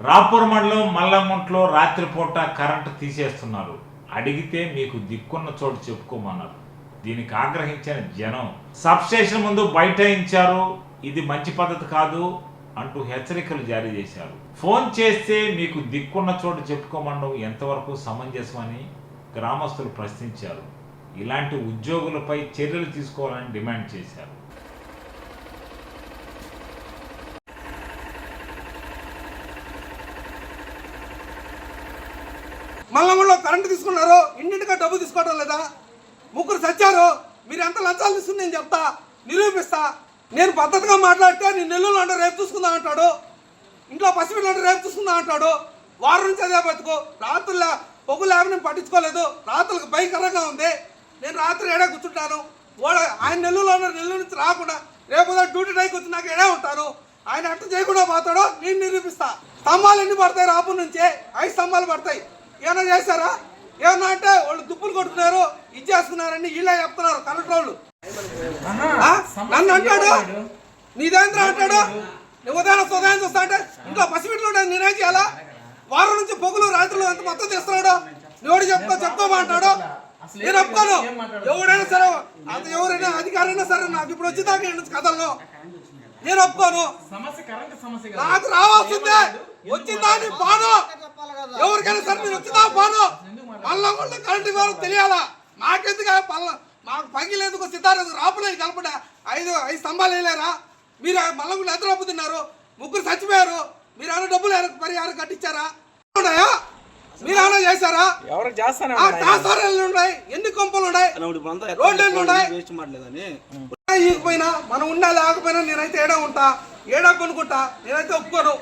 రాపూర్ మండలం మల్లంగుంట్లో రాత్రిపూట కరెంటు తీసేస్తున్నారు. అడిగితే మీకు దిక్కున్న చోటు చెప్పుకోమన్నారు. దీనికి ఆగ్రహించిన జనం సబ్స్టేషన్ ముందు బైఠాయించారు. ఇది మంచి పద్ధతి కాదు అంటూ హెచ్చరికలు జారీ చేశారు. ఫోన్ చేస్తే మీకు దిక్కున్న చోటు చెప్పుకోమనడం ఎంతవరకు సమంజసమని గ్రామస్తులు ప్రశ్నించారు. ఇలాంటి ఉద్యోగులపై చర్యలు తీసుకోవాలని డిమాండ్ చేశారు. మల్లంలో కరెంటు తీసుకున్నారు, ఇంటింటిగా డబ్బు తీసుకోవడం లేదా? ముగ్గురు చచ్చారు. మీరు ఎంత లంచాలు తీసుకుని నేను చెప్తా, నిరూపిస్తా. నేను పద్ధతిగా మాట్లాడితే నీ నెల్లూరు అంటే రేపు చూసుకుందాం అంటాడు, ఇంట్లో పసిపిల్లలు అంటే రేపు చూసుకుందాం అంటాడు. వారం నుంచి అదే బతుకు. రాత్రుల పొగ్గు లేక నేను పట్టించుకోలేదు. రాత్రులకు భయంకరంగా ఉంది. నేను రాత్రి ఏడా కూర్చుంటాను. ఆయన నెల్లూరులో నెల్లూరు నుంచి రాకుండా రేపు డ్యూటీ టైంకి వచ్చి నాకు ఏడే ఉంటాను. ఆయన అట్ట చేయకుండా పోతాడో నేను నిరూపిస్తా. స్తంభాలు ఎన్ని పడతాయి? రాపూర్ నుంచే 5 స్తంభాలు పడతాయి. ఏమన్నా చేశారా? ఏమన్నా అంటే వాళ్ళు దుప్పులు కొడుతున్నారు, ఇది చేసుకున్నారని వీళ్ళే చెప్తున్నారు కలెక్టర్ వాళ్ళు. నన్ను అంటాడు, నీదేంద్ర అంటాడు. నువ్వు ఉదయం చూస్తా అంటే ఇంట్లో పసిపిట్లు నేనేం చేయాలా? వారం నుంచి పొగులు రాత్రులు ఎంత మొత్తం చేస్తున్నాడు. ఎవడు చెప్పుకోమంటాడు. నేను ఒప్పుకోను. ఎవడైనా సరే, అది ఎవరైనా అధికారైనా సరే, నాకు ఇప్పుడు వచ్చిందాక కథల్లో నేను ఒప్పుకోను. నాకు రావాల్సిందే. వచ్చిందా బాను, ఎవరికైనా సరే నేను వచ్చిందా బాను. మల్లంగుంట కరెంటు వివరం తెలియాలా? మాకెందుకు మాకు పగిలేందుకు సిద్ధార్థ రాపులేదు కలపడ 5 స్తంభాలు వేయలేరా? మీరు మల్లంగుంట ఎంత డబ్బు తిన్నారు? ముగ్గురు చచ్చిపోయారు. మీరు ఏమైనా డబ్బులు పరిహారం కట్టించారా? ఉన్నాయా? మీరు ఏమైనా చేశారా? ఉన్నాయి, ఎన్ని కొంపలు ఉన్నాయి, రోడ్లు ఉన్నాయి. మనం ఉన్నా లేకపోయినా నేనైతే ఏడా ఉంటా, ఏడా కొనుక్కుంటా. నేనైతే ఒప్పుకోను.